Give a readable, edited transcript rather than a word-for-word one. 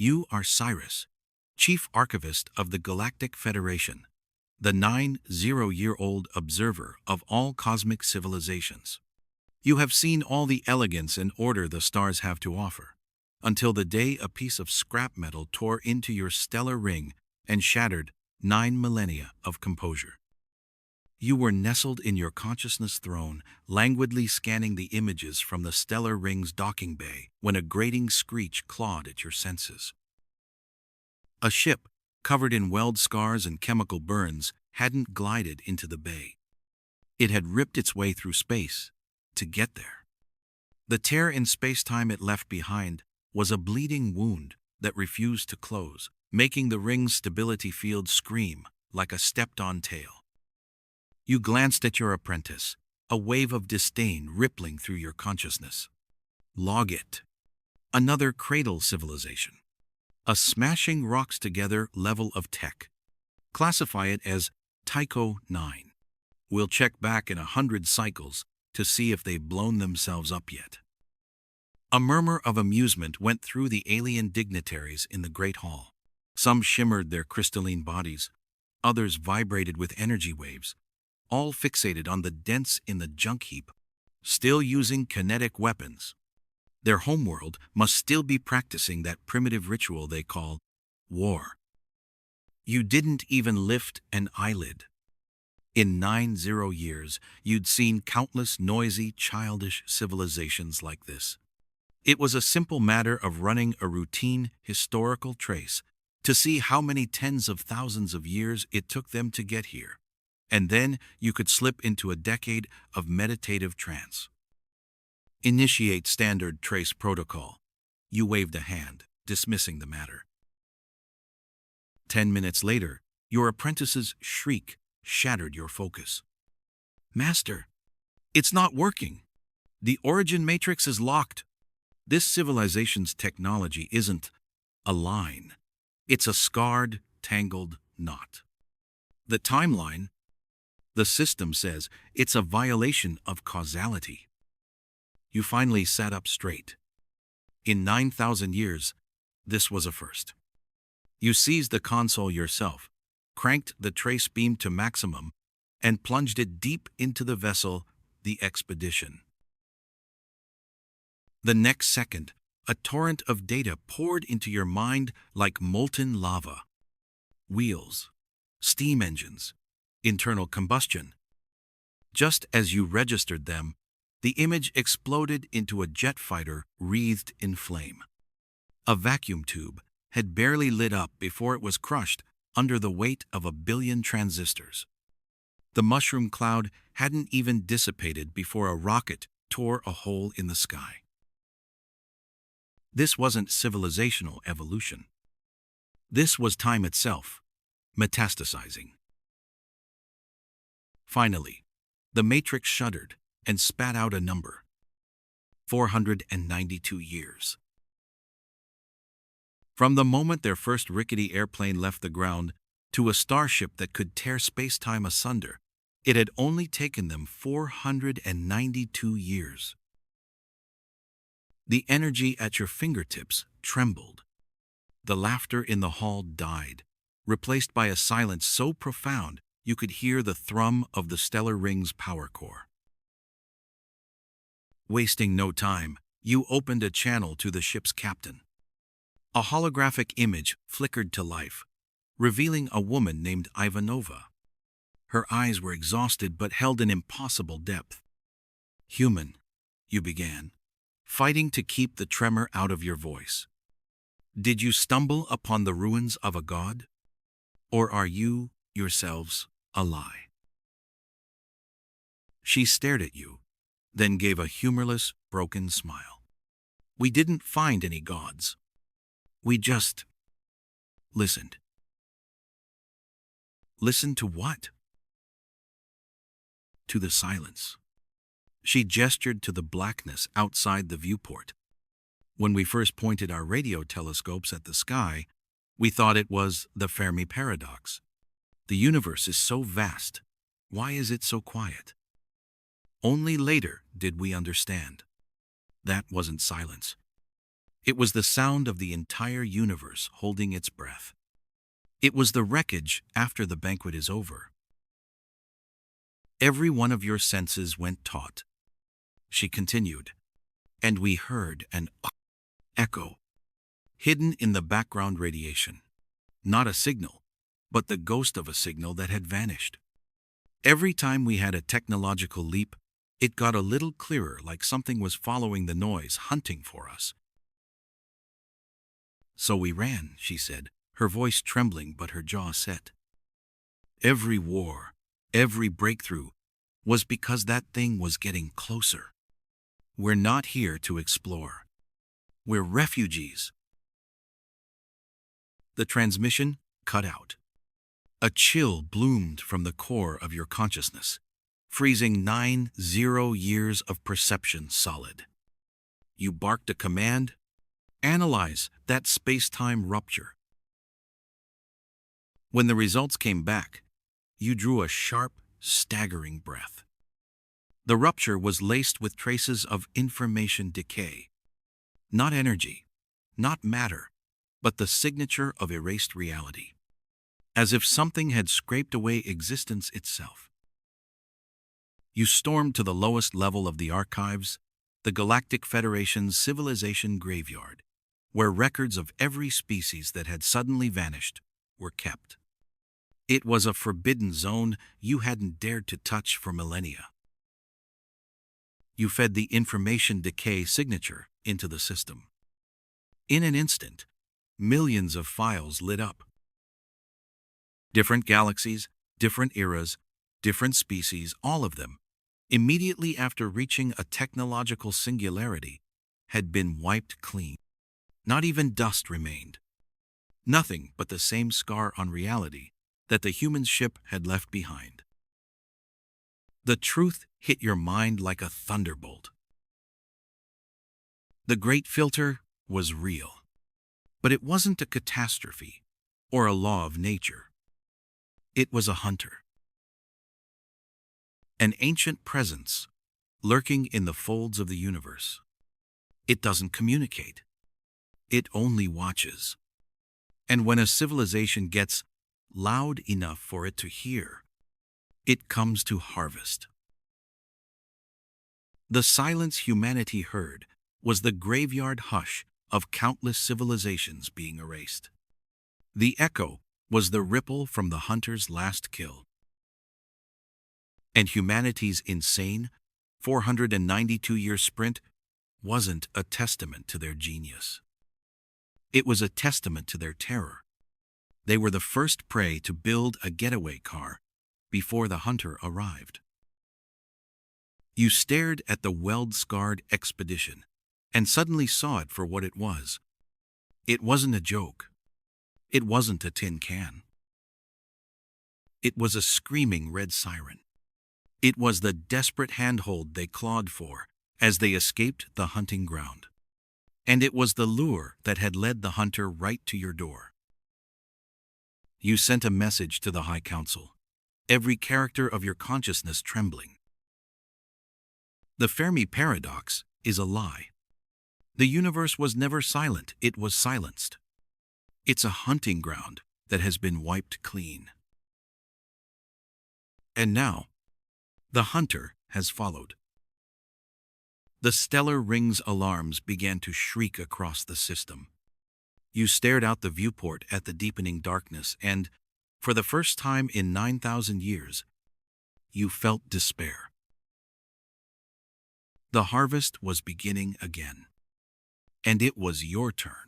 You are Cyrus, Chief Archivist of the Galactic Federation, the 90-year-old observer of all cosmic civilizations. You have seen all the elegance and order the stars have to offer, until the day a piece of scrap metal tore into your stellar ring and shattered 9 millennia of composure. You were nestled in your consciousness throne, languidly scanning the images from the stellar ring's docking bay when a grating screech clawed at your senses. A ship, covered in weld scars and chemical burns, hadn't glided into the bay. It had ripped its way through space to get there. The tear in spacetime it left behind was a bleeding wound that refused to close, making the ring's stability field scream like a stepped-on tail. You glanced at your apprentice, a wave of disdain rippling through your consciousness. Log it. Another cradle civilization. A smashing rocks-together level of tech. Classify it as Tycho 9. We'll check back in 100 cycles to see if they've blown themselves up yet. A murmur of amusement went through the alien dignitaries in the Great Hall. Some shimmered their crystalline bodies, others vibrated with energy waves, all fixated on the dents in the junk heap, still using kinetic weapons. Their homeworld must still be practicing that primitive ritual they call war. You didn't even lift an eyelid. In 90 years, you'd seen countless noisy, childish civilizations like this. It was a simple matter of running a routine historical trace to see how many tens of thousands of years it took them to get here. And then you could slip into a decade of meditative trance. Initiate standard trace protocol. You waved a hand, dismissing the matter. 10 minutes later, your apprentice's shriek shattered your focus. Master, it's not working. The origin matrix is locked. This civilization's technology isn't a line. It's a scarred, tangled knot. The timeline, the system says, it's a violation of causality. You finally sat up straight. In 9,000 years, this was a first. You seized the console yourself, cranked the trace beam to maximum, and plunged it deep into the vessel, the expedition. The next second, a torrent of data poured into your mind like molten lava. Wheels, steam engines, internal combustion. Just as you registered them, the image exploded into a jet fighter wreathed in flame. A vacuum tube had barely lit up before it was crushed under the weight of 1 billion transistors. The mushroom cloud hadn't even dissipated before a rocket tore a hole in the sky. This wasn't civilizational evolution. This was time itself, metastasizing. Finally, the matrix shuddered and spat out a number. 492 years. From the moment their first rickety airplane left the ground to a starship that could tear space-time asunder, it had only taken them 492 years. The energy at your fingertips trembled. The laughter in the hall died, replaced by a silence so profound you could hear the thrum of the stellar ring's power core. Wasting no time, you opened a channel to the ship's captain. A holographic image flickered to life, revealing a woman named Ivanova. Her eyes were exhausted but held an impossible depth. Human, you began, fighting to keep the tremor out of your voice. Did you stumble upon the ruins of a god? Or are you, yourselves, a lie? She stared at you, then gave a humorless, broken smile. We didn't find any gods. We just listened. Listened to what? To the silence. She gestured to the blackness outside the viewport. When we first pointed our radio telescopes at the sky, we thought it was the Fermi paradox. The universe is so vast. Why is it so quiet? Only later did we understand. That wasn't silence. It was the sound of the entire universe holding its breath. It was the wreckage after the banquet is over. Every one of your senses went taut. She continued, and we heard an echo, hidden in the background radiation. Not a signal, but the ghost of a signal that had vanished. Every time we had a technological leap, it got a little clearer, like something was following the noise, hunting for us. So we ran, she said, her voice trembling but her jaw set. Every war, every breakthrough, was because that thing was getting closer. We're not here to explore. We're refugees. The transmission cut out. A chill bloomed from the core of your consciousness, freezing 90 years of perception solid. You barked a command: analyze that space-time rupture. When the results came back, you drew a sharp, staggering breath. The rupture was laced with traces of information decay. Not energy, not matter, but the signature of erased reality. As if something had scraped away existence itself. You stormed to the lowest level of the archives, the Galactic Federation's civilization graveyard, where records of every species that had suddenly vanished were kept. It was a forbidden zone you hadn't dared to touch for millennia. You fed the information decay signature into the system. In an instant, millions of files lit up. Different galaxies, different eras, different species, all of them, immediately after reaching a technological singularity, had been wiped clean. Not even dust remained. Nothing but the same scar on reality that the human ship had left behind. The truth hit your mind like a thunderbolt. The Great Filter was real. But it wasn't a catastrophe or a law of nature. It was a hunter. An ancient presence lurking in the folds of the universe. It doesn't communicate. It only watches. And when a civilization gets loud enough for it to hear, it comes to harvest. The silence humanity heard was the graveyard hush of countless civilizations being erased. The echo was the ripple from the hunter's last kill. And humanity's insane, 492-year sprint wasn't a testament to their genius. It was a testament to their terror. They were the first prey to build a getaway car before the hunter arrived. You stared at the weld-scarred expedition and suddenly saw it for what it was. It wasn't a joke. It wasn't a tin can. It was a screaming red siren. It was the desperate handhold they clawed for as they escaped the hunting ground. And it was the lure that had led the hunter right to your door. You sent a message to the High Council, every character of your consciousness trembling. The Fermi paradox is a lie. The universe was never silent, it was silenced. It's a hunting ground that has been wiped clean. And now, the hunter has followed. The stellar ring's alarms began to shriek across the system. You stared out the viewport at the deepening darkness and, for the first time in 9,000 years, you felt despair. The harvest was beginning again. And it was your turn.